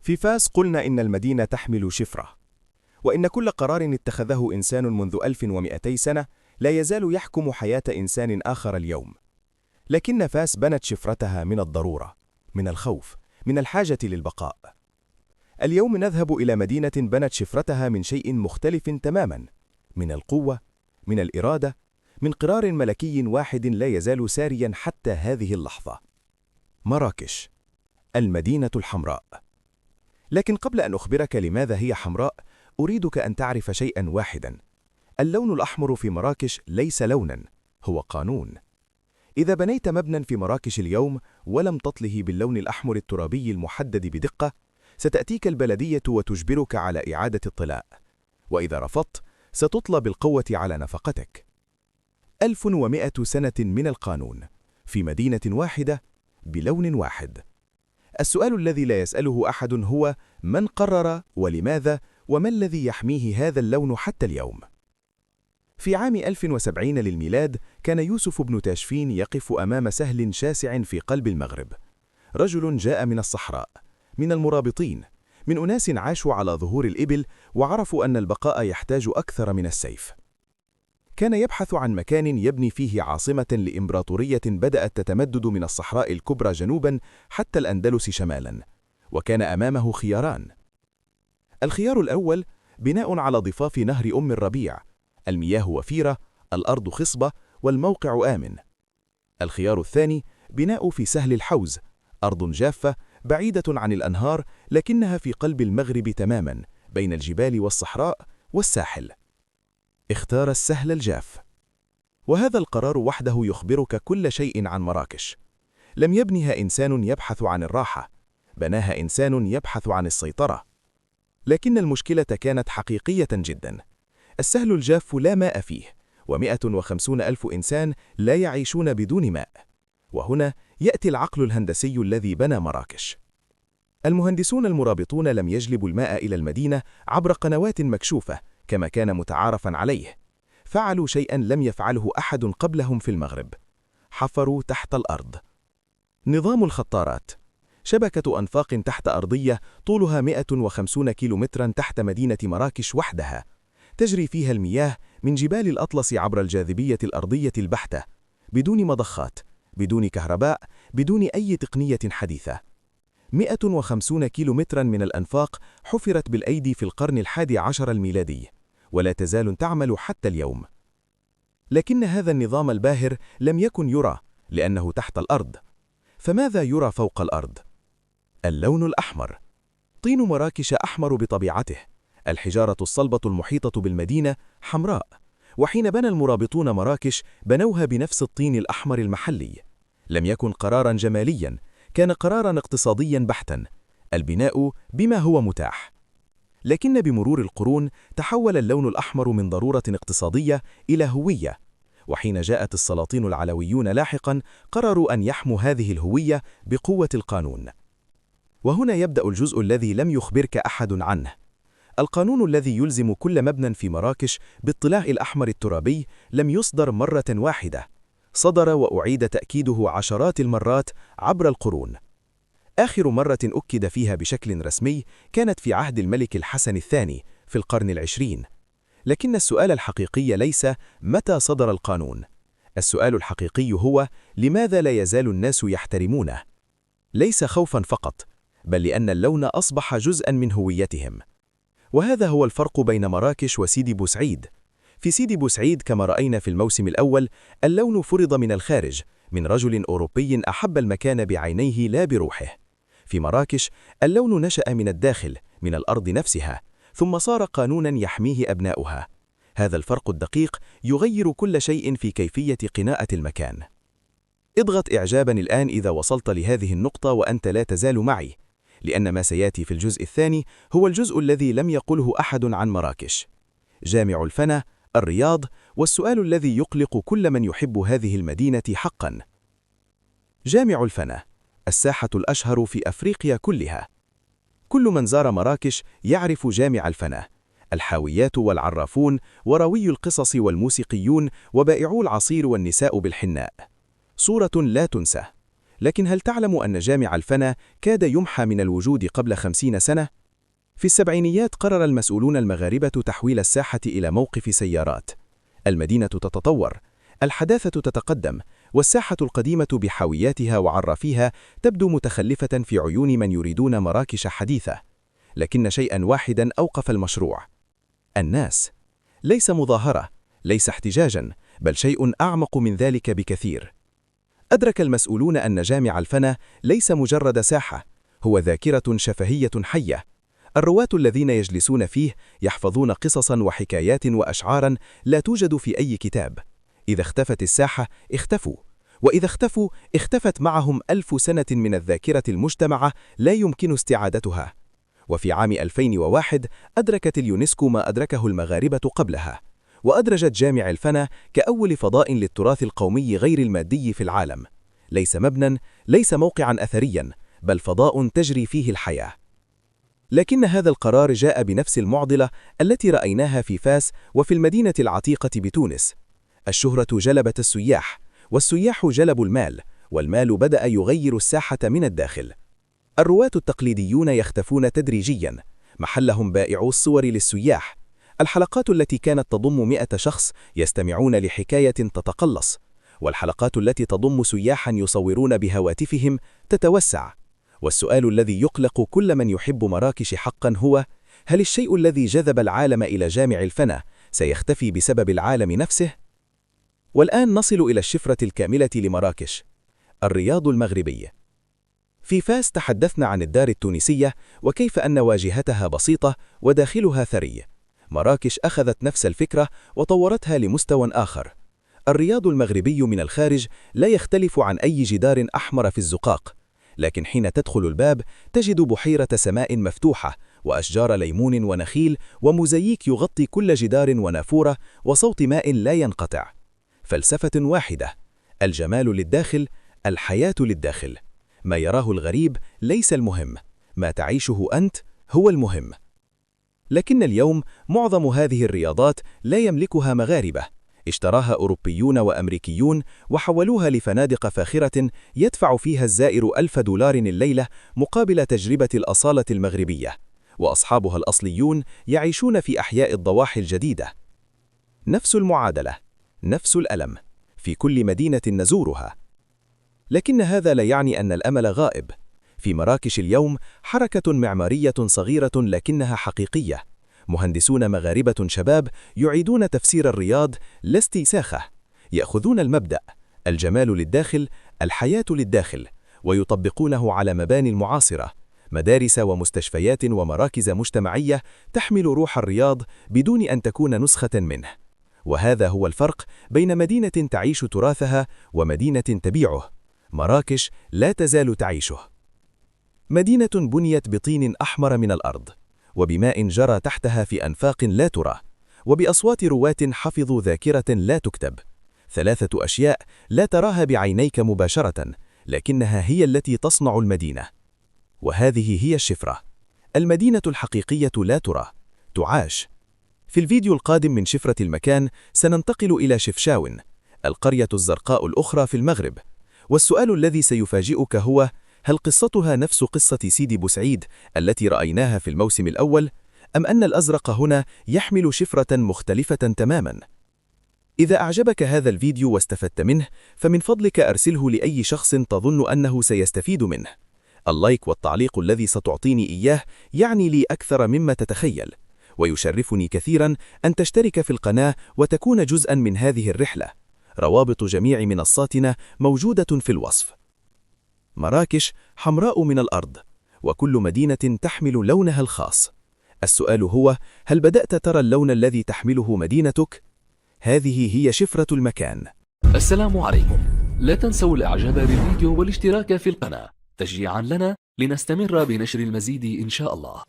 في فاس قلنا إن المدينة تحمل شفرة، وإن كل قرار اتخذه إنسان منذ 1200 سنة لا يزال يحكم حياة إنسان آخر اليوم. لكن فاس بنت شفرتها من الضرورة، من الخوف، من الحاجة للبقاء. اليوم نذهب إلى مدينة بنت شفرتها من شيء مختلف تماما، من القوة، من الإرادة، من قرار ملكي واحد لا يزال ساريا حتى هذه اللحظة. مراكش، المدينة الحمراء. لكن قبل أن أخبرك لماذا هي حمراء، أريدك أن تعرف شيئا واحدا: اللون الأحمر في مراكش ليس لونا، هو قانون. إذا بنيت مبنى في مراكش اليوم ولم تطله باللون الأحمر الترابي المحدد بدقة، ستأتيك البلدية وتجبرك على إعادة الطلاء، وإذا رفضت ستطلب بالقوة على نفقتك. 1100 سنة من القانون في مدينة واحدة بلون واحد. السؤال الذي لا يسأله أحد هو: من قرر ولماذا وما الذي يحميه هذا اللون حتى اليوم؟ في عام 1070 للميلاد كان يوسف بن تاشفين يقف أمام سهل شاسع في قلب المغرب. رجل جاء من الصحراء، من المرابطين، من أناس عاشوا على ظهور الإبل وعرفوا أن البقاء يحتاج أكثر من السيف. كان يبحث عن مكان يبني فيه عاصمة لإمبراطورية بدأت تتمدد من الصحراء الكبرى جنوبا حتى الأندلس شمالا، وكان أمامه خياران. الخيار الأول: بناء على ضفاف نهر أم الربيع، المياه وفيرة، الأرض خصبة، والموقع آمن. الخيار الثاني: بناء في سهل الحوز، أرض جافة بعيدة عن الأنهار لكنها في قلب المغرب تماما، بين الجبال والصحراء والساحل. اختار السهل الجاف. وهذا القرار وحده يخبرك كل شيء عن مراكش. لم يبنها إنسان يبحث عن الراحة، بناها إنسان يبحث عن السيطرة. لكن المشكلة كانت حقيقية جدا. السهل الجاف لا ماء فيه، و150,000 إنسان لا يعيشون بدون ماء. وهنا يأتي العقل الهندسي الذي بنى مراكش. المهندسون المرابطون لم يجلبوا الماء إلى المدينة عبر قنوات مكشوفة كما كان متعارفا عليه. فعلوا شيئا لم يفعله أحد قبلهم في المغرب: حفروا تحت الأرض. نظام الخطارات، شبكة أنفاق تحت أرضية طولها 150 كيلومترا تحت مدينة مراكش وحدها، تجري فيها المياه من جبال الأطلس عبر الجاذبية الأرضية البحتة، بدون مضخات، بدون كهرباء، بدون أي تقنية حديثة. 150 كيلومترا من الأنفاق حفرت بالأيدي في القرن 11 الميلادي، ولا تزال تعمل حتى اليوم. لكن هذا النظام الباهر لم يكن يرى لأنه تحت الأرض. فماذا يرى فوق الأرض؟ اللون الأحمر. طين مراكش أحمر بطبيعته، الحجارة الصلبة المحيطة بالمدينة حمراء. وحين بنى المرابطون مراكش بنوها بنفس الطين الأحمر المحلي. لم يكن قراراً جمالياً، كان قراراً اقتصادياً بحتاً، البناء بما هو متاح. لكن بمرور القرون تحول اللون الأحمر من ضرورة اقتصادية إلى هوية، وحين جاءت السلاطين العلويون لاحقاً قرروا أن يحموا هذه الهوية بقوة القانون. وهنا يبدأ الجزء الذي لم يخبرك أحد عنه. القانون الذي يلزم كل مبنى في مراكش بالطلاء الأحمر الترابي لم يصدر مرة واحدة، صدر وأعيد تأكيده عشرات المرات عبر القرون. آخر مرة أكد فيها بشكل رسمي كانت في عهد الملك الحسن الثاني في القرن 20. لكن السؤال الحقيقي ليس متى صدر القانون، السؤال الحقيقي هو لماذا لا يزال الناس يحترمونه؟ ليس خوفا فقط، بل لأن اللون أصبح جزءا من هويتهم. وهذا هو الفرق بين مراكش وسيدي بوسعيد. في سيدي بوسعيد كما رأينا في الموسم الأول، اللون فرض من الخارج، من رجل أوروبي أحب المكان بعينيه لا بروحه. في مراكش اللون نشأ من الداخل، من الأرض نفسها، ثم صار قانونا يحميه أبناؤها. هذا الفرق الدقيق يغير كل شيء في كيفية قناعة المكان. اضغط إعجابا الآن إذا وصلت لهذه النقطة وأنت لا تزال معي، لأن ما سيأتي في الجزء الثاني هو الجزء الذي لم يقله أحد عن مراكش. جامع الفنا، الرياض، والسؤال الذي يقلق كل من يحب هذه المدينة حقا. جامع الفنا، الساحة الأشهر في أفريقيا كلها. كل من زار مراكش يعرف جامع الفنا، الحاويات والعرافون وروي القصص والموسيقيون وبائعو العصير والنساء بالحناء. صورة لا تنسى. لكن هل تعلم أن جامع الفنا كاد يمحى من الوجود قبل 50 سنة؟ في السبعينيات قرر المسؤولون المغاربة تحويل الساحة إلى موقف سيارات. المدينة تتطور، الحداثة تتقدم، والساحة القديمة بحاوياتها وعرافيها تبدو متخلفة في عيون من يريدون مراكش حديثة. لكن شيئا واحدا أوقف المشروع: الناس. ليس مظاهرة، ليس احتجاجا، بل شيء أعمق من ذلك بكثير. أدرك المسؤولون أن جامع الفنا ليس مجرد ساحة، هو ذاكرة شفهية حية. الرواة الذين يجلسون فيه يحفظون قصصا وحكايات وأشعارا لا توجد في أي كتاب. إذا اختفت الساحة اختفوا، وإذا اختفوا اختفت معهم 1000 سنة من الذاكرة المجتمعة لا يمكن استعادتها. وفي عام 2001 أدركت اليونسكو ما أدركه المغاربة قبلها، وأدرجت جامع الفنا كأول فضاء للتراث القومي غير المادي في العالم. ليس مبنى، ليس موقعا أثريا، بل فضاء تجري فيه الحياة. لكن هذا القرار جاء بنفس المعضلة التي رأيناها في فاس وفي المدينة العتيقة بتونس. الشهرة جلبت السياح، والسياح جلبوا المال، والمال بدأ يغير الساحة من الداخل. الرواة التقليديون يختفون تدريجيا، محلهم بائعو الصور للسياح. الحلقات التي كانت تضم 100 شخص يستمعون لحكاية تتقلص، والحلقات التي تضم سياحا يصورون بهواتفهم تتوسع. والسؤال الذي يقلق كل من يحب مراكش حقا هو: هل الشيء الذي جذب العالم إلى جامع الفنا سيختفي بسبب العالم نفسه؟ والآن نصل إلى الشفرة الكاملة لمراكش. الرياض المغربي. في فاس تحدثنا عن الدار التونسية وكيف أن واجهتها بسيطة وداخلها ثري. مراكش أخذت نفس الفكرة وطورتها لمستوى آخر. الرياض المغربي من الخارج لا يختلف عن أي جدار أحمر في الزقاق، لكن حين تدخل الباب تجد بحيرة سماء مفتوحة، وأشجار ليمون ونخيل، وموزاييك يغطي كل جدار ونافورة، وصوت ماء لا ينقطع. فلسفة واحدة: الجمال للداخل، الحياة للداخل. ما يراه الغريب ليس المهم، ما تعيشه أنت هو المهم. لكن اليوم معظم هذه الرياضات لا يملكها مغاربة، اشتراها أوروبيون وأمريكيون وحولوها لفنادق فاخرة يدفع فيها الزائر $1000 الليلة مقابل تجربة الأصالة المغربية، وأصحابها الأصليون يعيشون في أحياء الضواحي الجديدة. نفس المعادلة، نفس الألم، في كل مدينة نزورها. لكن هذا لا يعني أن الأمل غائب. في مراكش اليوم حركة معمارية صغيرة لكنها حقيقية. مهندسون مغاربة شباب يعيدون تفسير الرياض لا استيساخه، يأخذون المبدأ: الجمال للداخل، الحياة للداخل، ويطبقونه على مباني معاصرة، مدارس ومستشفيات ومراكز مجتمعية تحمل روح الرياض بدون أن تكون نسخة منه. وهذا هو الفرق بين مدينة تعيش تراثها ومدينة تبيعه. مراكش لا تزال تعيشه. مدينة بنيت بطين أحمر من الأرض، وبماء جرى تحتها في أنفاق لا ترى، وبأصوات رواة حفظوا ذاكرة لا تكتب. 3 أشياء لا تراها بعينيك مباشرة، لكنها هي التي تصنع المدينة. وهذه هي الشفرة. المدينة الحقيقية لا ترى، تعاش. في الفيديو القادم من شفرة المكان سننتقل إلى شفشاون، القرية الزرقاء الأخرى في المغرب. والسؤال الذي سيفاجئك هو: هل قصتها نفس قصة سيدي بوسعيد التي رأيناها في الموسم الأول؟ أم أن الأزرق هنا يحمل شفرة مختلفة تماما؟ إذا أعجبك هذا الفيديو واستفدت منه، فمن فضلك أرسله لأي شخص تظن أنه سيستفيد منه. اللايك والتعليق الذي ستعطيني إياه يعني لي أكثر مما تتخيل، ويشرفني كثيرا أن تشترك في القناة وتكون جزءا من هذه الرحلة. روابط جميع منصاتنا موجودة في الوصف. مراكش حمراء من الأرض، وكل مدينة تحمل لونها الخاص. السؤال هو: هل بدأت ترى اللون الذي تحمله مدينتك؟ هذه هي شفرة المكان. السلام عليكم. لا تنسوا الإعجاب بالفيديو والاشتراك في القناة تشجيعا لنا لنستمر بنشر المزيد إن شاء الله.